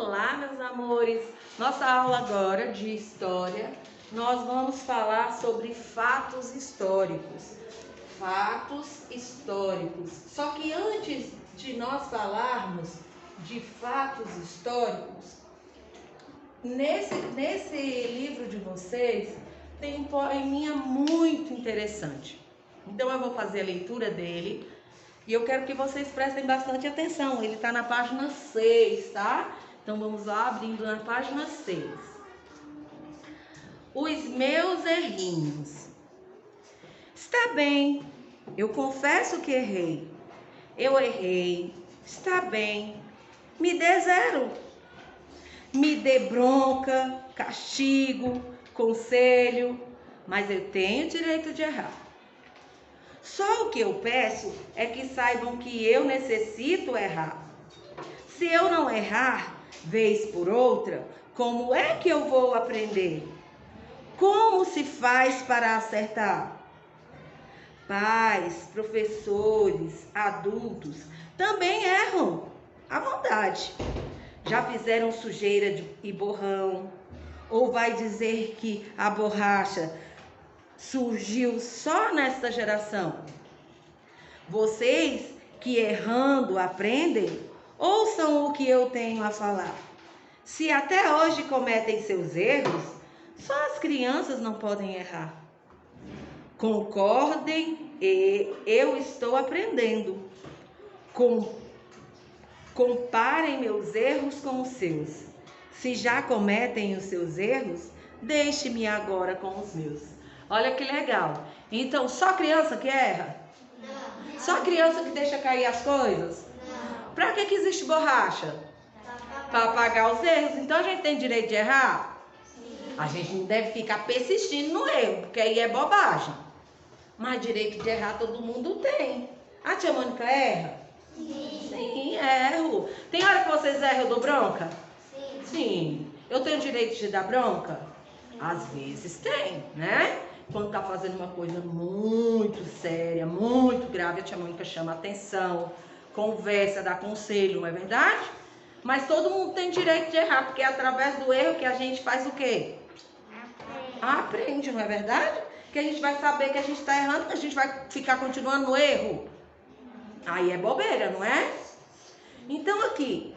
Olá, meus amores! Nossa aula agora de história, nós vamos falar sobre fatos históricos. Fatos históricos. Só que antes de nós falarmos de fatos históricos, nesse livro de vocês tem um poeminha muito interessante. Então eu vou fazer a leitura dele. E eu quero que vocês prestem bastante atenção. Ele está na página 6, tá? Então vamos lá, abrindo na página 6. Os meus errinhos. Está bem, eu confesso que errei. Eu errei, está bem. Me dê 0. Me dê bronca, castigo, conselho, mas eu tenho direito de errar. Só o que eu peço é que saibam que eu necessito errar. Se eu não errar, vez por outra, como é que eu vou aprender? Como se faz para acertar? Pais, professores, adultos também erram à vontade. Já fizeram sujeira e borrão? Ou vai dizer que a borracha surgiu só nesta geração? Vocês que errando aprendem, ouçam o que eu tenho a falar. Se até hoje cometem seus erros, só as crianças não podem errar. Concordem e eu estou aprendendo. Comparem meus erros com os seus. Se já cometem os seus erros, deixe-me agora com os meus. Olha que legal. Então, só criança que erra? Não. Só criança que deixa cair as coisas? Não. Pra que existe borracha? Para apagar os erros. Então, a gente tem direito de errar? Sim. A gente não deve ficar persistindo no erro, porque aí é bobagem. Mas direito de errar todo mundo tem. A tia Mônica erra? Sim. Sim, erro. Tem hora que vocês erram, eu dou bronca? Sim. Sim. Eu tenho direito de dar bronca? Às vezes tem, né? Quando tá fazendo uma coisa muito séria, muito grave, a tia Mônica chama atenção, conversa, dá conselho, não é verdade? Mas todo mundo tem direito de errar, porque é através do erro que a gente faz o quê? Aprende, não é verdade? Que a gente vai saber que a gente tá errando, que a gente vai ficar continuando no erro. Aí é bobeira, não é? Então aqui,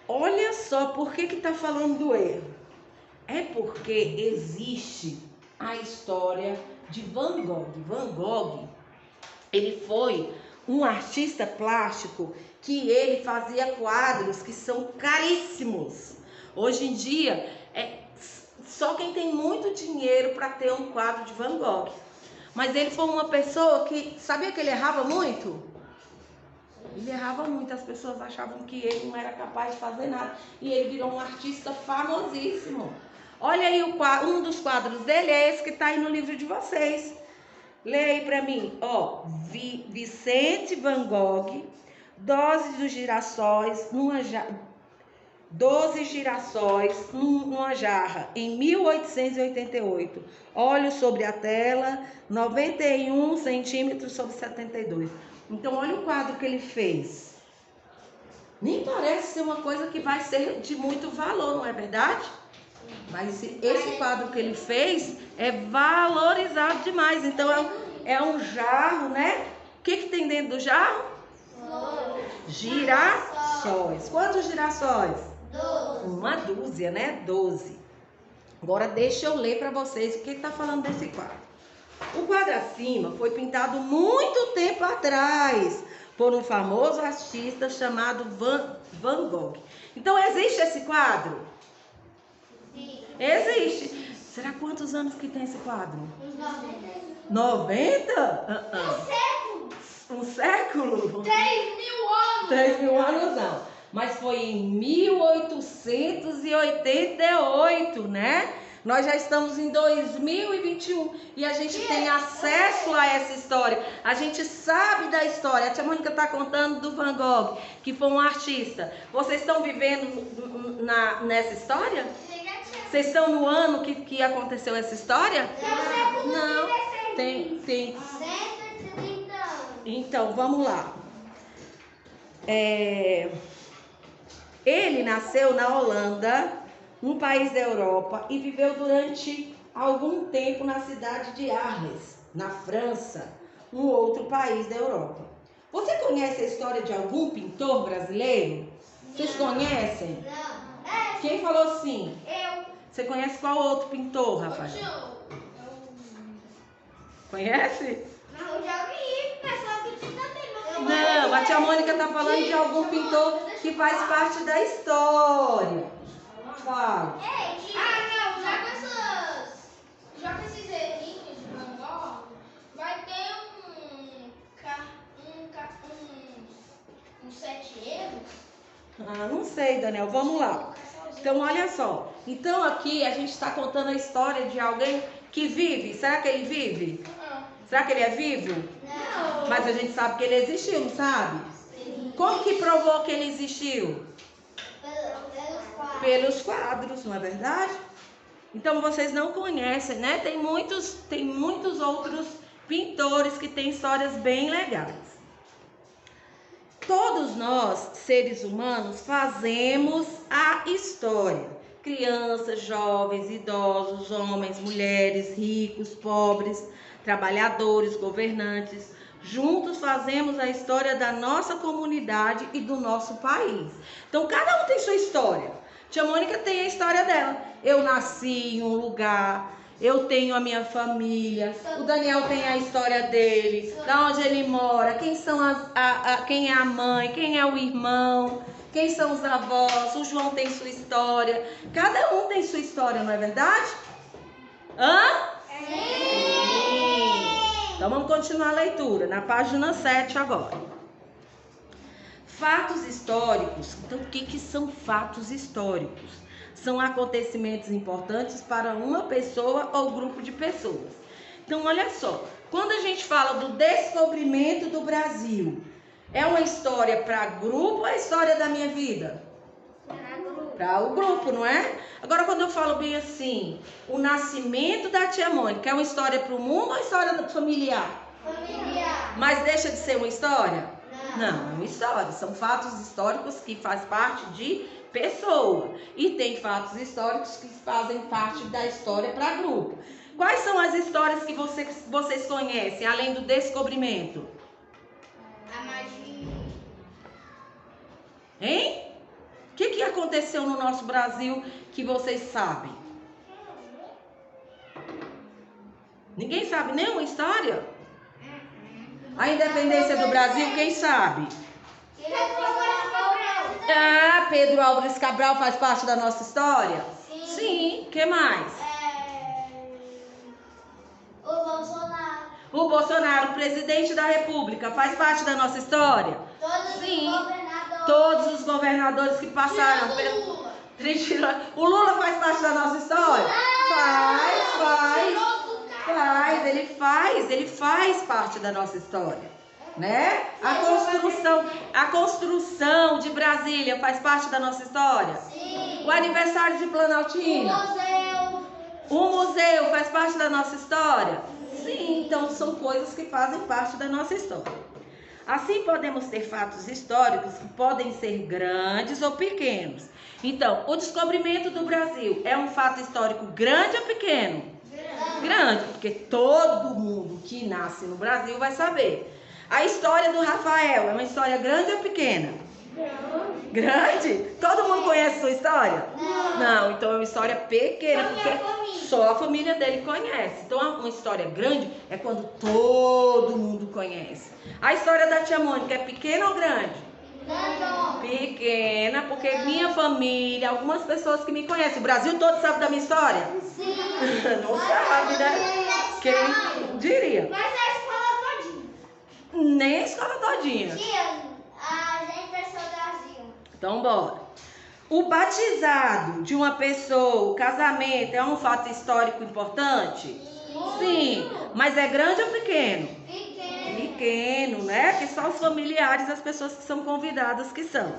olha só por que tá falando do erro. É porque existe a história de Van Gogh. Van Gogh, ele foi um artista plástico que ele fazia quadros que são caríssimos. Hoje em dia, só quem tem muito dinheiro para ter um quadro de Van Gogh. Mas ele foi uma pessoa que, sabia que ele errava muito? Ele errava muito, as pessoas achavam que ele não era capaz de fazer nada. E ele virou um artista famosíssimo. Olha aí um dos quadros dele, é esse que está aí no livro de vocês. Lê aí para mim, ó. Vicente Van Gogh, 12 girassóis numa jarra, em 1888. Olhos sobre a tela, 91 centímetros sobre 72. Então, olha o quadro que ele fez. Nem parece ser uma coisa que vai ser de muito valor, não é verdade? Mas esse quadro que ele fez é valorizado demais. Então é um jarro, né? O que tem dentro do jarro? Girassóis. Quantos girassóis? 12. Uma dúzia, né? 12. Agora deixa eu ler para vocês o que está falando desse quadro. O quadro acima foi pintado muito tempo atrás por um famoso artista chamado Van Gogh. Então existe esse quadro? Sim. Existe. Será quantos anos que tem esse quadro? Uns 90. 90? Um século. Um século? 3.000 anos. 3.000 anos não. Mas foi em 1888, né? Nós já estamos em 2021 e a gente tem acesso a essa história. A gente sabe da história. A tia Mônica está contando do Van Gogh, que foi um artista. Vocês estão vivendo nessa história? Vocês estão no ano que aconteceu essa história? Não. Tem 130 anos. Então, vamos lá. Ele nasceu na Holanda, um país da Europa, e viveu durante algum tempo na cidade de Arles, na França, um outro país da Europa. Você conhece a história de algum pintor brasileiro? Vocês conhecem? Não. Quem falou sim? Eu. Você conhece qual outro pintor, Rafael? Conhece? Mas eu já vi, mas só que você também Não, a tia Mônica está falando de algum pintor que faz parte da história. Fala. Não, já com esses errinhos de Van Gogh, vai ter uns 7 erros. Não sei, Daniel, vamos lá. Então, olha só. Então, aqui a gente está contando a história de alguém que vive. Será que ele vive? Será que ele é vivo? Não. Mas a gente sabe que ele existiu, não sabe? Sim. Como que provou que ele existiu? Pelos quadros. Pelos quadros, não é verdade? Então, vocês não conhecem, né? Tem muitos outros pintores que têm histórias bem legais. Todos nós, seres humanos, fazemos a história. Crianças, jovens, idosos, homens, mulheres, ricos, pobres, trabalhadores, governantes. Juntos fazemos a história da nossa comunidade e do nosso país. Então, cada um tem sua história. Tia Mônica tem a história dela. Eu nasci em um lugar, eu tenho a minha família. O Daniel tem a história dele, da onde ele mora, quem são quem é a mãe, quem é o irmão, quem são os avós. O João tem sua história. Cada um tem sua história, não é verdade? Então vamos continuar a leitura, na página 7 agora. Fatos históricos. Então, o que são fatos históricos? São acontecimentos importantes para uma pessoa ou grupo de pessoas. Então, olha só. Quando a gente fala do descobrimento do Brasil, é uma história para grupo ou é a história da minha vida? Para o grupo, não é? Agora, quando eu falo bem assim, o nascimento da tia Mônica, é uma história para o mundo ou história familiar? Familiar. Mas deixa de ser uma história? Não, é uma história. São fatos históricos que fazem parte de pessoa. E tem fatos históricos que fazem parte da história para grupo. Quais são as histórias que vocês conhecem, além do descobrimento? A magia. Hein? O que aconteceu no nosso Brasil que vocês sabem? Ninguém sabe nenhuma história? A independência do Brasil, quem sabe? Pedro Álvares Cabral faz parte da nossa história? Sim. O que mais? O Bolsonaro. O Bolsonaro, o presidente da República, faz parte da nossa história? Sim. Todos os governadores que passaram pelo... O Lula faz parte da nossa história? Ele faz parte da nossa história, né? A construção de Brasília faz parte da nossa história? Sim. O aniversário de Planaltina? O museu faz parte da nossa história? Sim, então são coisas que fazem parte da nossa história. Assim, podemos ter fatos históricos que podem ser grandes ou pequenos. Então, o descobrimento do Brasil é um fato histórico grande ou pequeno? Grande, porque todo mundo que nasce no Brasil vai saber. A história do Rafael é uma história grande ou pequena? Grande? Todo mundo conhece sua história? Não, então é uma história pequena, porque só a família dele conhece. Então, uma história grande é quando todo mundo conhece. A história da tia Mônica é pequena ou grande? Pequena, porque minha família, algumas pessoas que me conhecem, o Brasil todo sabe da minha história? Sim. Não sabe, né? Quem diria? Mas a escola todinha. Nem a escola todinha. Tia, a gente é só Brasil. Então, bora. O batizado de uma pessoa, o casamento, é um fato histórico importante? Sim. Mas é grande ou pequeno? Pequeno, né? Que só os familiares, as pessoas que são convidadas que são.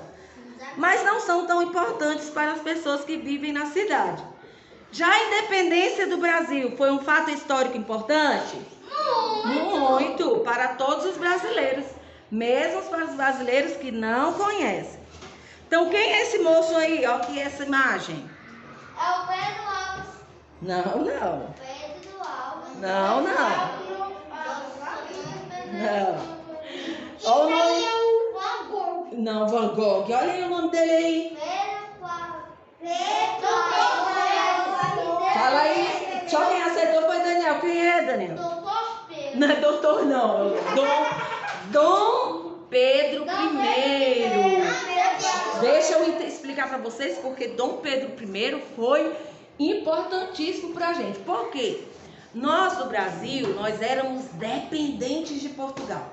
Mas não são tão importantes para as pessoas que vivem na cidade. Já a independência do Brasil foi um fato histórico importante? Muito, para todos os brasileiros, mesmo para os brasileiros que não conhecem. Então, quem é esse moço aí? Olha aqui essa imagem. É o Pedro Alves. Não, não. Pedro Alves. Não, não. Não. Olha o nome. Van Gogh. Não, Van Gogh. Olha aí o nome dele aí. Pedro Fala aí. Só quem acertou foi Daniel. Quem é, Daniel? Doutor Pedro. Não é doutor, não. Dom Pedro I. Deixa eu explicar para vocês porque Dom Pedro I foi importantíssimo para a gente. Por quê? Nós do Brasil, nós éramos dependentes de Portugal.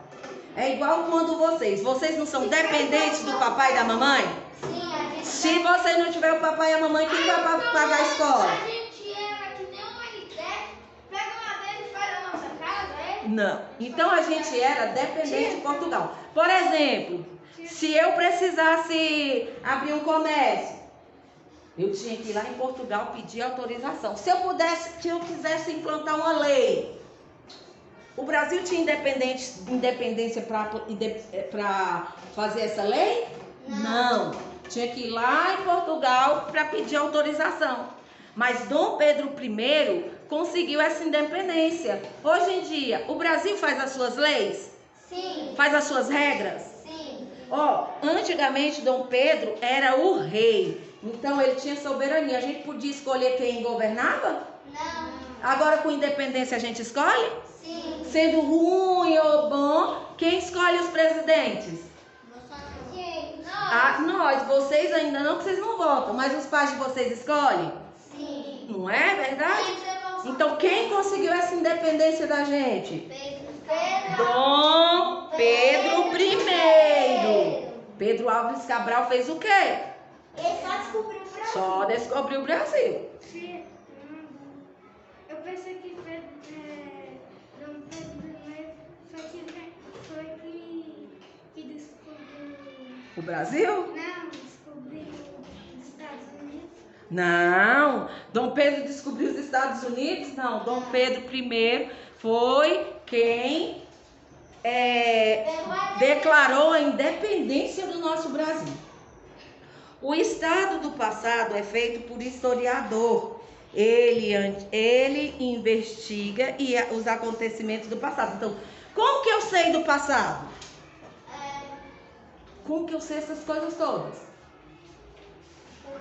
É igual quando vocês não são dependentes do papai e da mamãe? Sim, a gente Se você não tiver o papai e a mamãe, quem vai pagar a escola? A gente era que nem um Minecraft, pega uma vez e faz a nossa casa, é? Não. Então a gente era dependente de Portugal. Por exemplo, se eu precisasse abrir um comércio, eu tinha que ir lá em Portugal pedir autorização. Se eu quisesse implantar uma lei, o Brasil tinha independência para fazer essa lei? Não. Tinha que ir lá em Portugal para pedir autorização. Mas Dom Pedro I conseguiu essa independência. Hoje em dia, o Brasil faz as suas leis? Sim. Faz as suas regras? Sim. Antigamente Dom Pedro era o rei. Então ele tinha soberania. A gente podia escolher quem governava? Não. Agora com independência a gente escolhe? Sim. Sendo ruim ou bom, quem escolhe os presidentes? Sim. Nós, vocês ainda não, que vocês não votam, mas os pais de vocês escolhem? Sim. Não é verdade? Então quem conseguiu essa independência da gente? Dom Pedro I. Pedro Alves Cabral fez o quê? Ele só descobriu o Brasil. Só descobriu o Brasil. Eu pensei que Dom Pedro I foi que descobriu. O Brasil? Não, descobriu os Estados Unidos. Não. Dom Pedro descobriu os Estados Unidos? Não. Dom Pedro I foi quem declarou a independência do nosso Brasil. O estado do passado é feito por historiador. Ele investiga os acontecimentos do passado. Então, como que eu sei do passado? Como que eu sei essas coisas todas?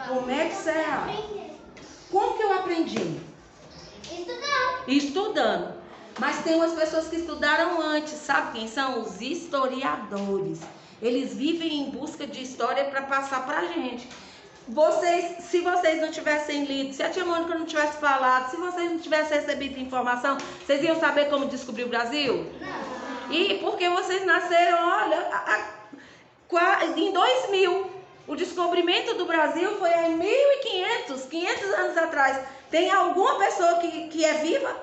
Como é que você acha? Como que eu aprendi? Estudando. Mas tem umas pessoas que estudaram antes. Sabe quem são? Os historiadores. Eles vivem em busca de história para passar para a gente. Se vocês não tivessem lido, se a tia Mônica não tivesse falado, se vocês não tivessem recebido informação, vocês iam saber como descobrir o Brasil? Não. E porque vocês nasceram, olha, em 2000. O descobrimento do Brasil foi em 1500, 500 anos atrás. Tem alguma pessoa que é viva?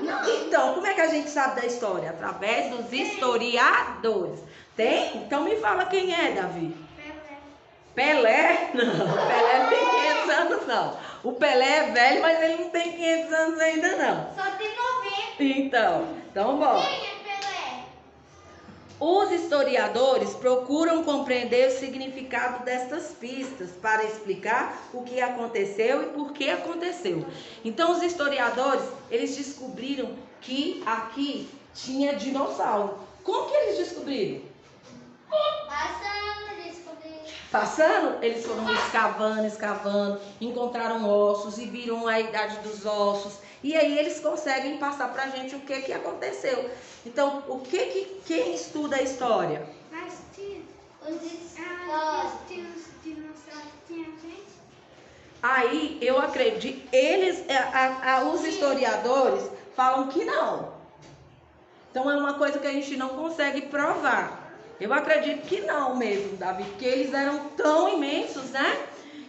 Não. Então, como é que a gente sabe da história? Através dos historiadores. Tem? Então me fala quem é, Davi. Pelé? Não, Pelé não tem 500 anos não. O Pelé é velho, mas ele não tem 500 anos ainda não. Só tem 90. Então bom. Quem é Pelé? Os historiadores procuram compreender o significado destas pistas para explicar o que aconteceu e por que aconteceu. Então os historiadores, eles descobriram que aqui tinha dinossauro. Como que eles descobriram? Passando, eles foram escavando, encontraram ossos e viram a idade dos ossos. E aí eles conseguem passar pra gente o que aconteceu. Então, quem estuda a história? Mas tinha os dinossauros, tinha gente? Aí eu acredito, os historiadores falam que não. Então é uma coisa que a gente não consegue provar. Eu acredito que não mesmo, Davi, porque eles eram tão imensos, né?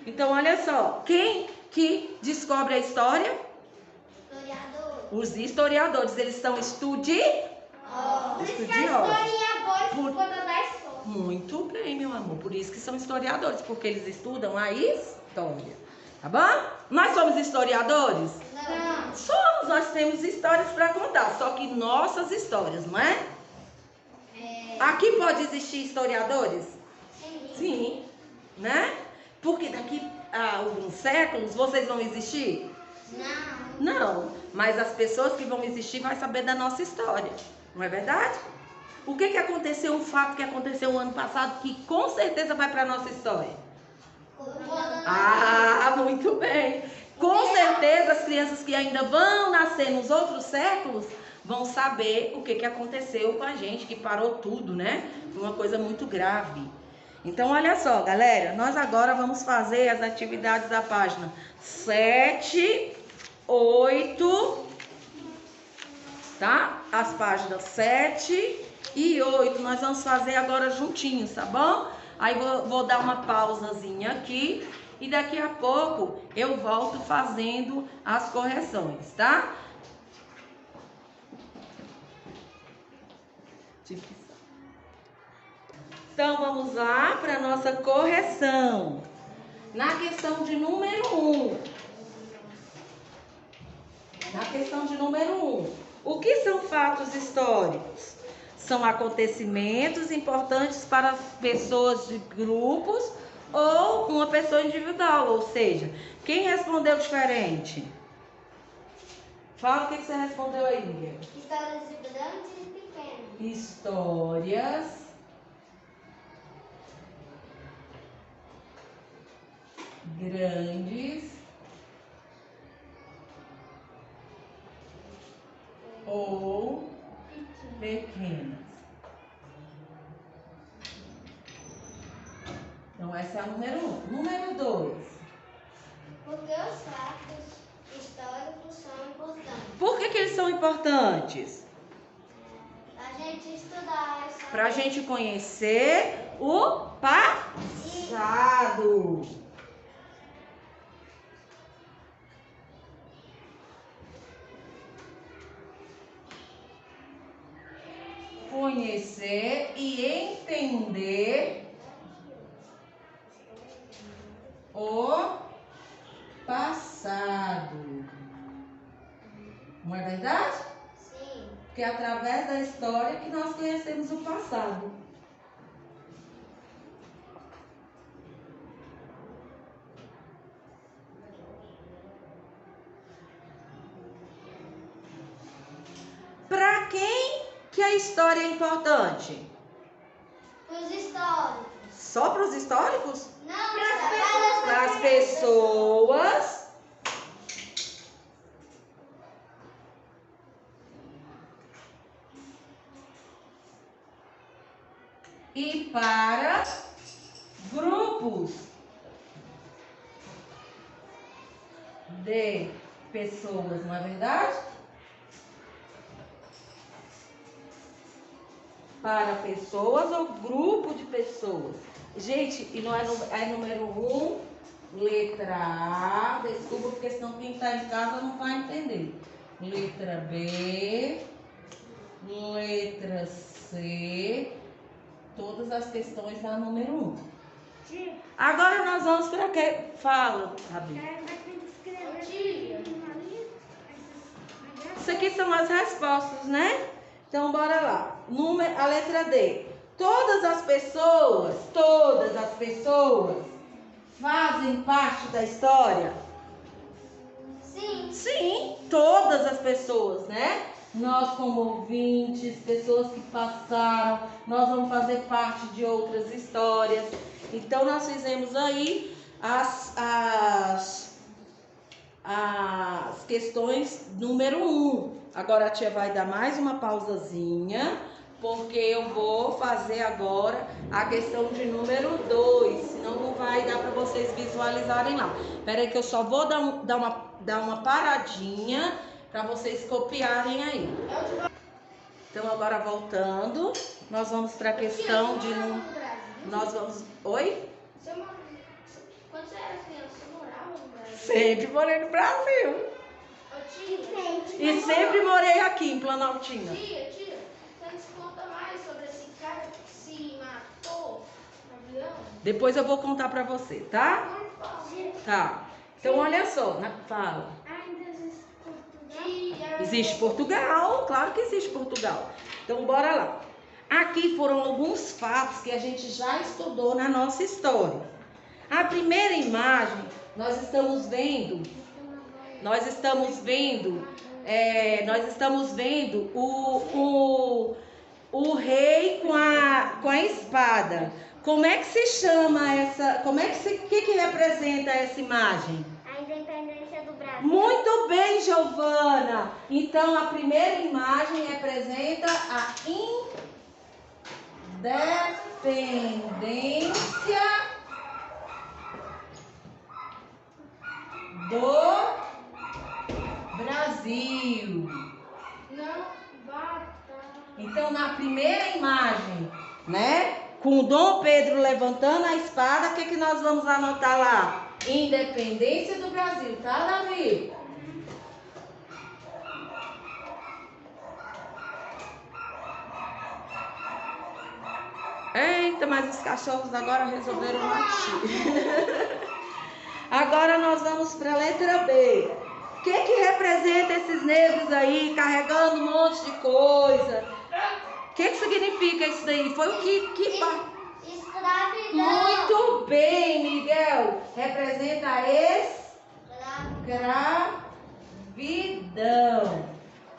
Então, olha só, quem que descobre a história? Os historiadores, eles são estudiosos. Muito bem, meu amor, por isso que são historiadores, porque eles estudam a história, tá bom? Nós somos historiadores? Não. Somos, nós temos histórias para contar, só que nossas histórias, não é? Aqui pode existir historiadores? Sim. Sim. né? Porque daqui a alguns séculos vocês vão existir? Não, mas as pessoas que vão existir vão saber da nossa história, não é verdade? O que aconteceu, um fato que aconteceu no ano passado que com certeza vai para a nossa história? Ah, muito bem. Com certeza as crianças que ainda vão nascer nos outros séculos vão saber o que aconteceu com a gente, que parou tudo, né? Foi uma coisa muito grave. Então, olha só, galera, nós agora vamos fazer as atividades da página 7, 8, tá? As páginas 7 e 8 nós vamos fazer agora juntinhos, tá bom? Aí vou dar uma pausazinha aqui e daqui a pouco eu volto fazendo as correções, tá? Então vamos lá para a nossa correção. Na questão de número 1. Na questão de número 1. O que são fatos históricos? São acontecimentos importantes para pessoas de grupos ou uma pessoa individual, ou seja, quem respondeu diferente? Fala o que você respondeu aí, Miguel. Histórias grandes e pequenas. Histórias grandes ou pequenas. Então, essa é a número 1. Número 2. Porque os fatos históricos são importantes. Por que eles são importantes? A gente estudar. Para a gente conhecer o passado. Conhecer e entender o passado. Não é verdade? Sim. Porque é através da história que nós conhecemos o passado. Para quem que a história é importante? Os históricos. Só para os históricos? Não, Para as pessoas e para grupos de pessoas, não é verdade? Para pessoas ou grupo de pessoas. Gente, e não é número 1, letra A, desculpa, porque senão quem está em casa não vai entender. Letra B, letra C, todas as questões da número 1. Agora nós vamos para quê? Fala, Rabi. Isso aqui são as respostas, né? Então, bora lá. A letra D. Todas as pessoas fazem parte da história? Sim. Sim, todas as pessoas, né? Nós como ouvintes, pessoas que passaram, nós vamos fazer parte de outras histórias. Então, nós fizemos aí as questões número 1. Agora a tia vai dar mais uma pausazinha, porque eu vou fazer agora a questão de número 2, senão não vai dar para vocês visualizarem lá. Espera aí que eu só vou dar uma paradinha para vocês copiarem aí. Então agora voltando, nós vamos para a questão de nós vamos. Oi? Quando você era criança, você morava no Brasil? Sempre morei no Brasil. E sempre morei aqui em Planaltina. Tia, você nos conta mais sobre esse cara que se matou no avião? Depois eu vou contar pra você, tá? Por favor. Tá. Então olha só, fala. Ainda existe Portugal? Existe Portugal, claro que existe Portugal. Então bora lá. Aqui foram alguns fatos que a gente já estudou na nossa história. A primeira imagem, nós estamos vendo o rei com a espada. Como é que se chama essa? Que representa essa imagem? A independência do Brasil. Muito bem, Giovana. Então a primeira imagem representa a independência do Brasil. Não bata. Então, na primeira imagem, né, com o Dom Pedro levantando a espada, o que nós vamos anotar lá? Independência do Brasil, tá, Davi? Eita, mas os cachorros agora resolveram latir. Agora nós vamos para a letra B. O que representa esses negros aí carregando um monte de coisa? O que significa isso daí? Foi o que Escravidão. Muito bem, Miguel. Representa a escravidão.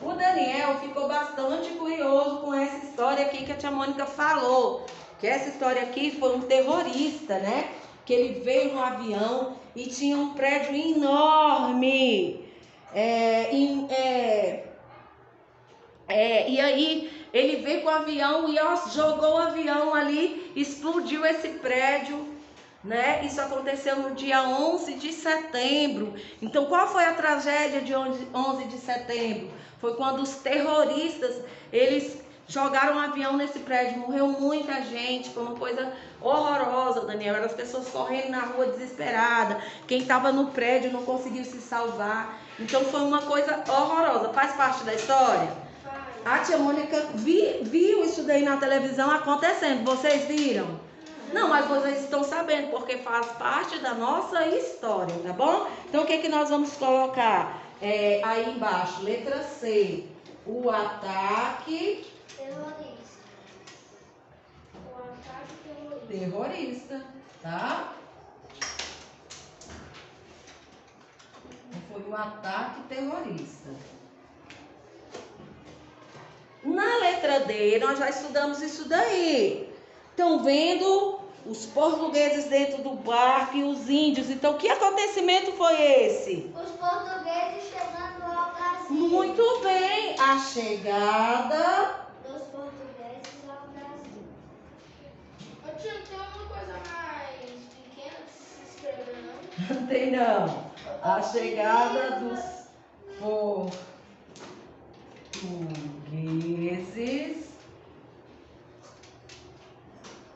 O Daniel ficou bastante curioso com essa história aqui que a tia Mônica falou. Que essa história aqui foi um terrorista, né? Que ele veio no avião e tinha um prédio enorme. E aí ele veio com o avião e jogou o avião ali, explodiu esse prédio, né? Isso aconteceu no dia 11 de setembro. Então, qual foi a tragédia de 11 de setembro? Foi quando os terroristas, eles jogaram um avião nesse prédio, morreu muita gente, foi uma coisa horrorosa, Daniel. Eram as pessoas correndo na rua desesperada, quem estava no prédio não conseguiu se salvar. Então foi uma coisa horrorosa. Faz parte da história? A tia Mônica viu isso daí na televisão acontecendo. Vocês viram? Não, mas vocês estão sabendo, porque faz parte da nossa história, tá bom? Então o que nós vamos colocar aí embaixo? Letra C. O ataque terrorista, tá? Foi um ataque terrorista. Na letra D, nós já estudamos isso daí. Estão vendo os portugueses dentro do barco e os índios. Então, que acontecimento foi esse? Os portugueses chegando ao Brasil. Muito bem, a chegada Dos portugueses ao Brasil. Tia, tem uma coisa mais pequena que se escreveu, não? Não tem não. A chegada dos portugueses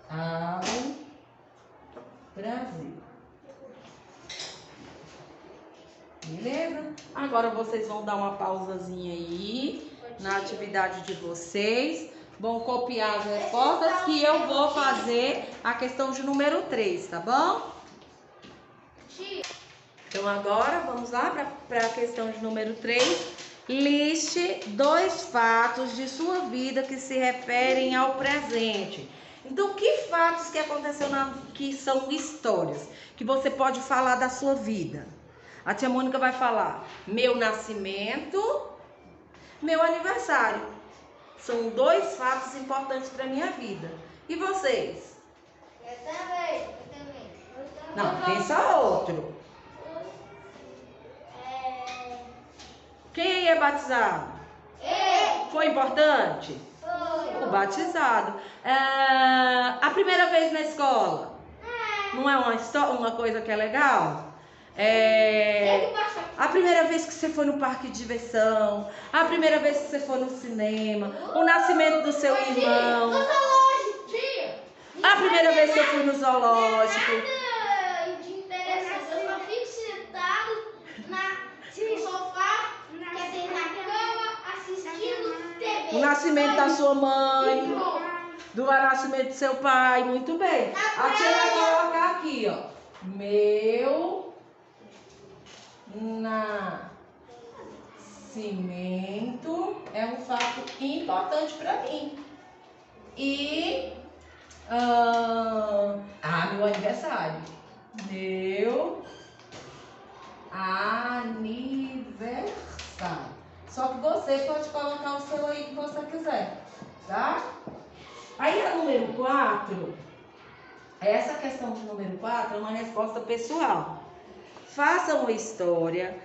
ao Brasil. Beleza? Agora vocês vão dar uma pausazinha aí na atividade de vocês. Vão copiar as respostas que eu vou fazer a questão de número 3, tá bom? Então agora vamos lá para a questão de número 3. Liste 2 fatos de sua vida que se referem ao presente. Então, que fatos que aconteceram que são histórias que você pode falar da sua vida? A tia Mônica vai falar meu nascimento, meu aniversário. São 2 fatos importantes para minha vida. E vocês? Eu também. Não, pensa outro. Quem aí é batizado? Foi importante? Foi. O batizado. A primeira vez na escola? Não é uma coisa que é legal? A primeira vez que você foi no parque de diversão, a primeira vez que você foi no cinema, o nascimento do seu irmão, a primeira vez que eu fui no zoológico. Nada de interessante. Eu só fico sentado no sofá, quer dizer, na cama, assistindo TV. O nascimento da sua mãe, do nascimento do seu pai, muito bem. A tia vai colocar aqui, ó. Meu nascimento é um fato importante para mim. E meu aniversário. Meu aniversário. Só que você pode colocar o seu aí que você quiser, tá? Aí a número 4, essa questão de número 4 é uma resposta pessoal. Faça uma história,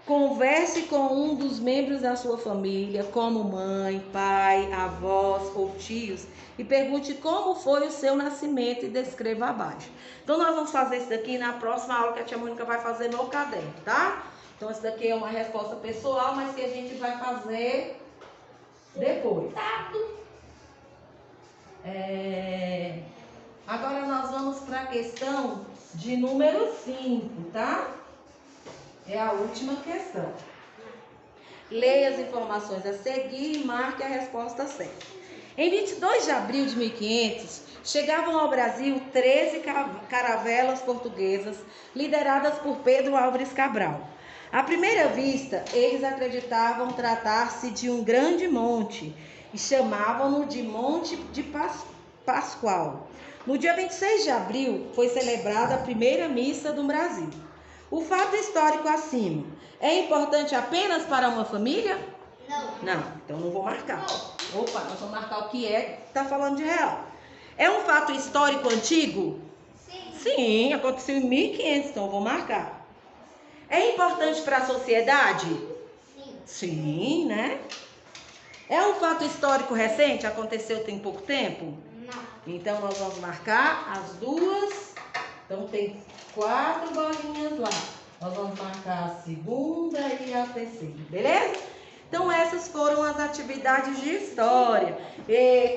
converse com um dos membros da sua família, como mãe, pai, avós ou tios, e pergunte como foi o seu nascimento e descreva abaixo. Então nós vamos fazer isso daqui na próxima aula que a tia Mônica vai fazer no caderno, tá? Então isso daqui é uma resposta pessoal, mas que a gente vai fazer depois. Agora nós vamos para a questão de número 5, tá? É a última questão. Leia as informações a seguir e marque a resposta certa. Em 22 de abril de 1500, chegavam ao Brasil 13 caravelas portuguesas lideradas por Pedro Álvares Cabral. À primeira vista, eles acreditavam tratar-se de um grande monte e chamavam-no de Monte de Pascoal. No dia 26 de abril, foi celebrada a primeira missa do Brasil. O fato histórico acima é importante apenas para uma família? Não, então não vou marcar. Opa, nós vamos marcar o que está falando de real. É um fato histórico antigo? Sim, aconteceu em 1500, então eu vou marcar. É importante para a sociedade? Sim, né? É um fato histórico recente? Aconteceu tem pouco tempo? Não. Então nós vamos marcar as duas. Então tem 4 bolinhas lá. Nós vamos marcar a segunda e a terceira, beleza? Então essas foram as atividades de história.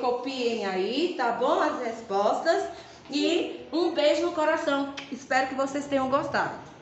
Copiem aí, tá bom? As respostas. E um beijo no coração. Espero que vocês tenham gostado.